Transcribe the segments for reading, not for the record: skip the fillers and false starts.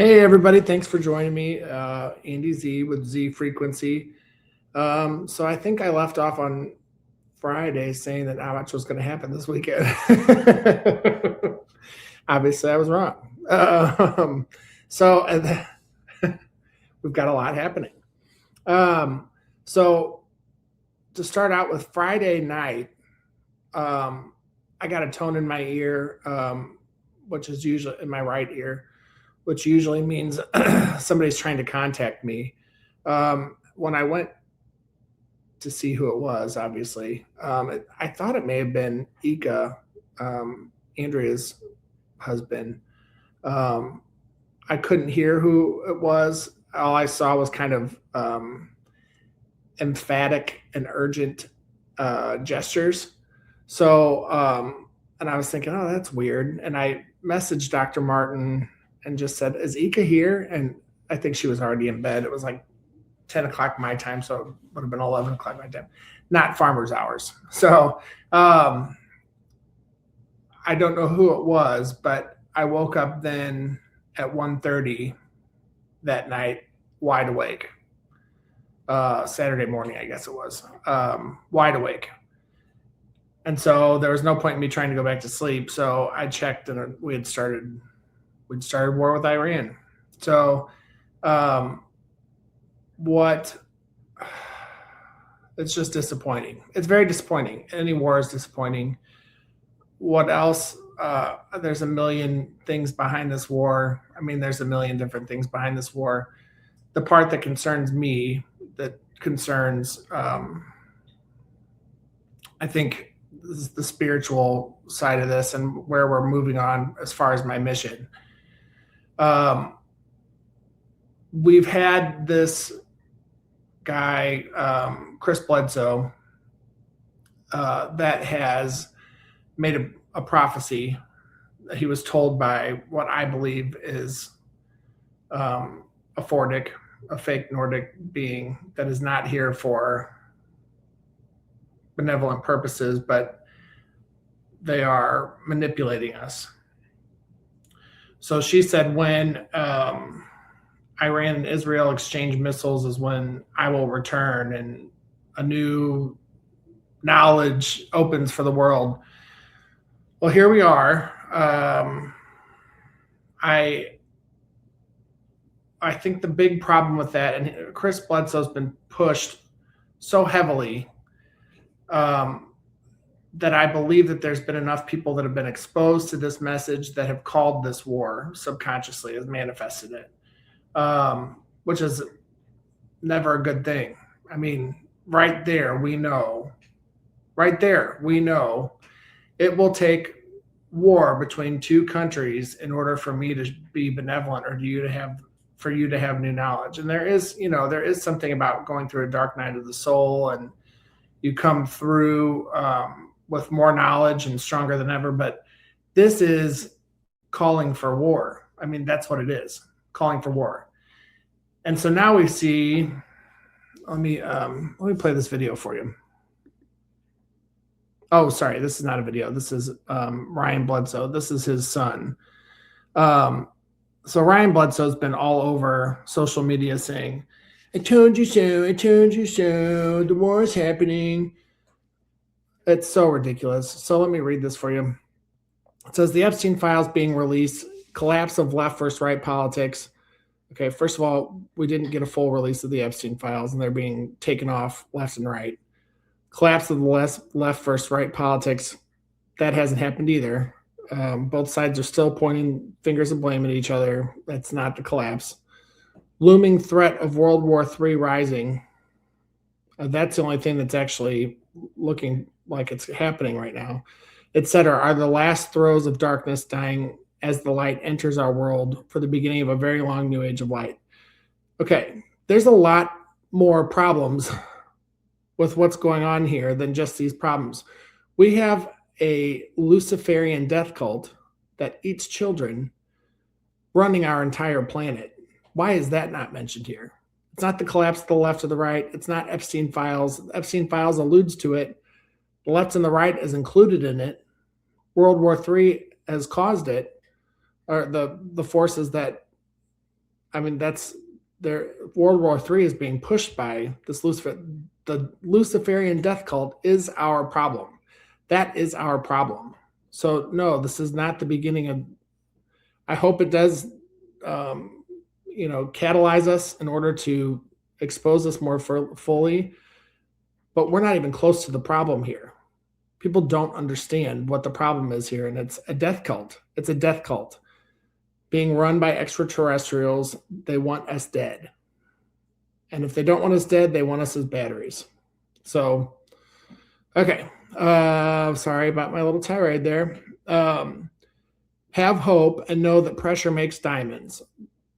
Hey everybody, thanks for joining me. Andy Z with Z Frequency. So I think I left off on Friday saying that not much was going to happen this weekend. Obviously, I was wrong. So we've got a lot happening. Um, so to start out with Friday night, um, I got a tone in my ear, which is usually in my right ear, which usually means somebody's trying to contact me. When I went to see who it was, obviously, I thought it may have been Ika, Andrea's husband. Um, I couldn't hear who it was. All I saw was kind of emphatic and urgent gestures. And I was thinking, oh, that's weird. And I messaged Dr. Martin and just said, is Ika here? And I think she was already in bed. It was like 10 o'clock my time, so it would have been 11 o'clock my time, not farmer's hours. So I don't know who it was, but I woke up then at 1:30 that night, wide awake. Saturday morning, I guess it was, wide awake. And so there was no point in me trying to go back to sleep. So I checked, and we'd started war with Iran. So what it's just disappointing. It's very disappointing. Any war is disappointing. What else? There's a million things behind this war. I mean, there's a million different things behind this war. The part that concerns me, that concerns, I think, this is the spiritual side of this and where we're moving on as far as my mission. We've had this guy, Chris Bledsoe, that has made a prophecy. He was told by what I believe is a Fordic, a fake Nordic being that is not here for benevolent purposes, but they are manipulating us. So she said when Iran and Israel exchange missiles is when I will return and a new knowledge opens for the world. Well, here we are. I think the big problem with that, and Chris Bledsoe's been pushed so heavily that I believe that there's been enough people that have been exposed to this message that have called this war subconsciously, has manifested it, which is never a good thing. I mean, right there, we know it will take war between two countries in order for me to be benevolent or for you to have new knowledge. And there is something about going through a dark night of the soul, and you come through with more knowledge and stronger than ever. But this is calling for war. I mean, that's what it is, calling for war. And so now we see, let me play this video for you. Oh, sorry, this is not a video. This is Ryan Bledsoe. This is his son. So Ryan Bledsoe's been all over social media saying, I told you so, the war is happening. It's so ridiculous. So let me read this for you. It says the Epstein files being released, collapse of left versus right politics. Okay, first of all, we didn't get a full release of the Epstein files, and they're being taken off left and right. Collapse of the left versus right politics, that hasn't happened either. Both sides are still pointing fingers of blame at each other. That's not the collapse. Looming threat of World War III rising. That's the only thing that's actually looking like it's happening right now. Etc. are the last throes of darkness dying as the light enters our world for the beginning of a very long new age of light. Okay, there's a lot more problems with what's going on here than just these problems. We have a Luciferian death cult that eats children running our entire planet. Why is that not mentioned here? It's not the collapse of the left or the right. It's not Epstein files. Epstein files alludes to it. The left and the right is included in it. World War III has caused it, or the forces that I mean, that's their World War III is being pushed by this Lucifer. The Luciferian death cult is our problem. That is our problem. So no, this is not the beginning of. I hope it does, catalyze us in order to expose us more fully. But we're not even close to the problem here. People don't understand what the problem is here, and it's a death cult. It's a death cult being run by extraterrestrials. They want us dead. And if they don't want us dead, they want us as batteries. So, okay. Sorry about my little tirade there. Have hope and know that pressure makes diamonds.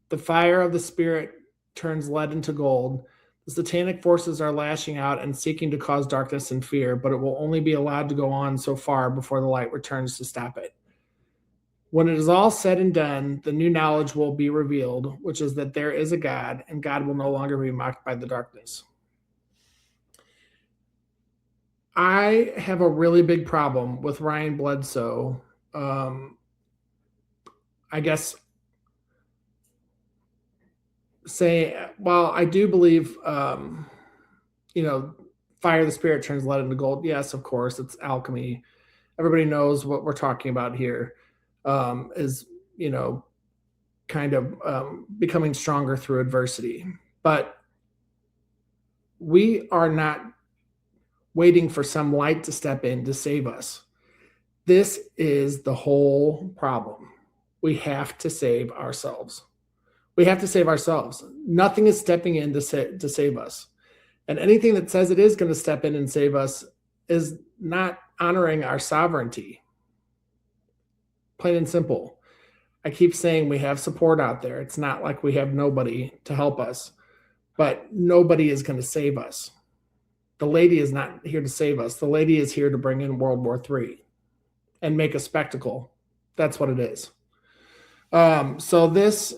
The fire of the spirit turns lead into gold. The satanic forces are lashing out and seeking to cause darkness and fear, but it will only be allowed to go on so far before the light returns to stop it. When it is all said and done, the new knowledge will be revealed, which is that there is a God, and God will no longer be mocked by the darkness. I have a really big problem with Ryan Bledsoe. I guess I do believe, fire the spirit turns lead into gold. Yes, of course, it's alchemy. Everybody knows what we're talking about here. Is kind of becoming stronger through adversity. But we are not waiting for some light to step in to save us. This is the whole problem. We have to save ourselves. We have to save ourselves. Nothing is stepping in to save us. And anything that says it is going to step in and save us is not honoring our sovereignty. Plain and simple. I keep saying we have support out there. It's not like we have nobody to help us, but nobody is going to save us. The lady is not here to save us. The lady is here to bring in World War III and make a spectacle. That's what it is. So this,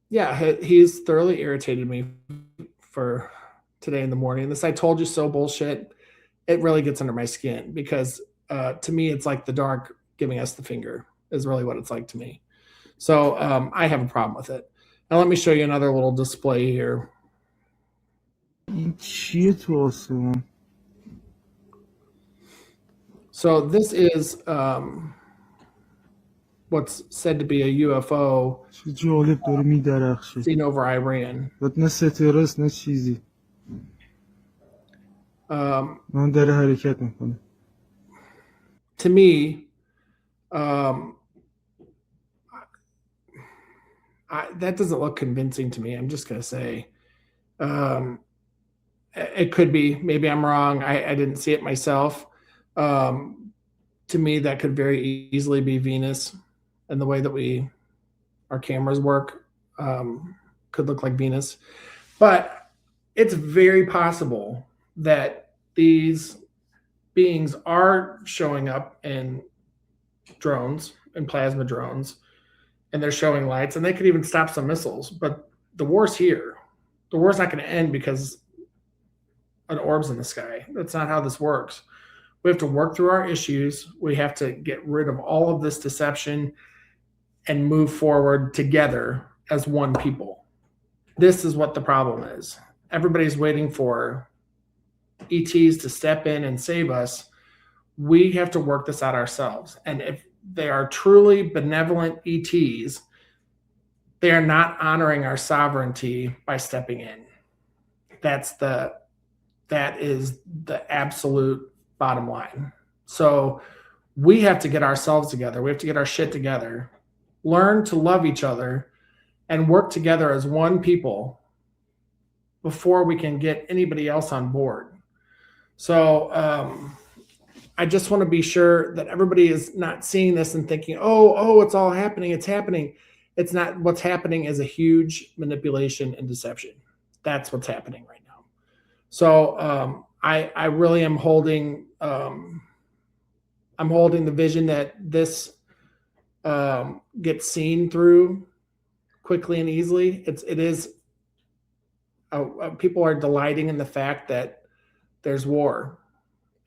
he's thoroughly irritated me for today in the morning. This "I told you so" bullshit, it really gets under my skin because to me, it's like the dark giving us the finger is really what it's like to me. So I have a problem with it. Now let me show you another little display here. So this is what's said to be a UFO seen over Iran. To me, that doesn't look convincing to me. I'm just going to say it could be. Maybe I'm wrong. I didn't see it myself. To me, that could very easily be Venus, and the way that our cameras work could look like Venus. But it's very possible that these beings are showing up in drones and plasma drones, and they're showing lights, and they could even stop some missiles. But the war's here. The war's not going to end because an orb's in the sky. That's not how this works. We have to work through our issues. We have to get rid of all of this deception and move forward together as one people. This is what the problem is. Everybody's waiting for ETs to step in and save us. We have to work this out ourselves. And if they are truly benevolent ETs, they are not honoring our sovereignty by stepping in. That is the absolute bottom line. So we have to get ourselves together. We have to get our shit together, learn to love each other, and work together as one people before we can get anybody else on board. So I just want to be sure that everybody is not seeing this and thinking, oh, it's all happening. It's happening. It's not. What's happening is a huge manipulation and deception. That's what's happening right now. So I really am holding I'm holding the vision that this gets seen through quickly and easily. It is people are delighting in the fact that there's war,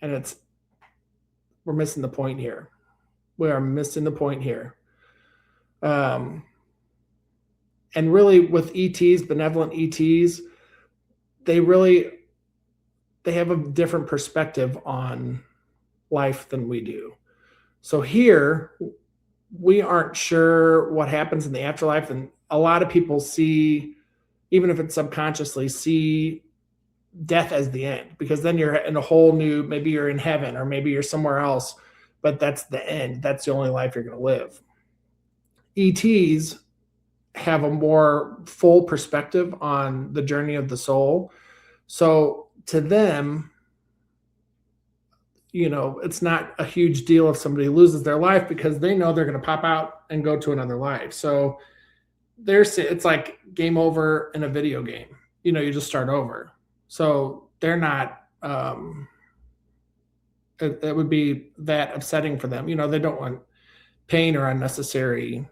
and we're missing the point here. We are missing the point here. And really with ETs, benevolent ETs, they have a different perspective on life than we do. So here, we aren't sure what happens in the afterlife. And a lot of people see, even if it's subconsciously, see death as the end, because then you're in a whole new, maybe you're in heaven or maybe you're somewhere else, but that's the end. That's the only life you're going to live. ETs have a more full perspective on the journey of the soul. So to them, it's not a huge deal if somebody loses their life, because they know they're going to pop out and go to another life. So it's like game over in a video game. You just start over. So they're not, it would be that upsetting for them. They don't want pain or unnecessary,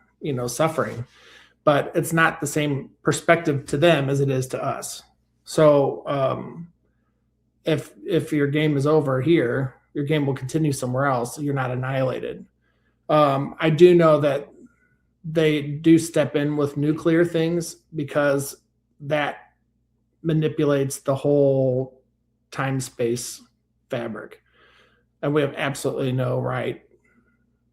suffering, but it's not the same perspective to them as it is to us. So if your game is over here, your game will continue somewhere else. You're not annihilated. I do know that they do step in with nuclear things, because that manipulates the whole time-space fabric. And we have absolutely no right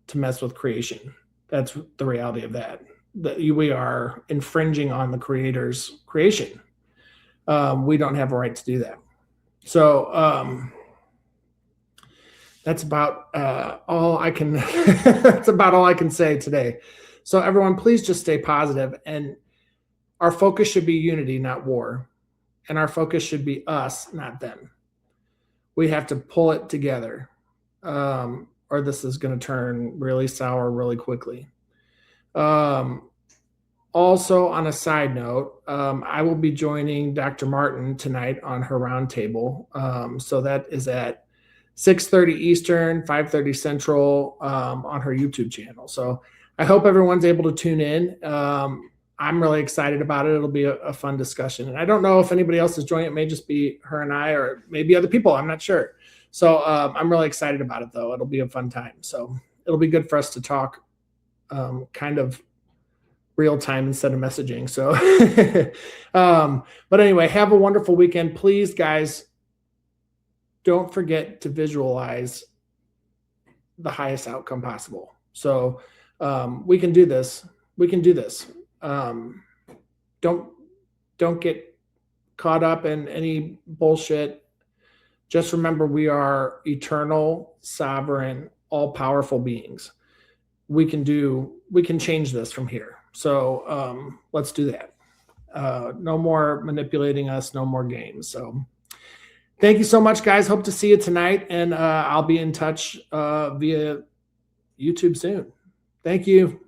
to mess with creation. That's the reality of that. That we are infringing on the Creator's creation. We don't have a right to do that. So that's about all I can. That's about all I can say today. So everyone, please just stay positive, and our focus should be unity, not war, and our focus should be us, not them. We have to pull it together, or this is going to turn really sour really quickly. Also, on a side note, I will be joining Dr. Martin tonight on her roundtable. So that is at 6:30 Eastern, 5:30 Central, on her YouTube channel. So I hope everyone's able to tune in. I'm really excited about it. It'll be a fun discussion. And I don't know if anybody else is joining. It may just be her and I, or maybe other people. I'm not sure. So I'm really excited about it, though. It'll be a fun time. So it'll be good for us to talk kind of real time instead of messaging. So, but anyway, have a wonderful weekend. Please, guys, don't forget to visualize the highest outcome possible. So we can do this. We can do this. Don't get caught up in any bullshit. Just remember, we are eternal, sovereign, all-powerful beings. We can change this from here. So let's do that. No more manipulating us, no more games. So thank you so much, guys. Hope to see you tonight, and I'll be in touch via YouTube soon. Thank you.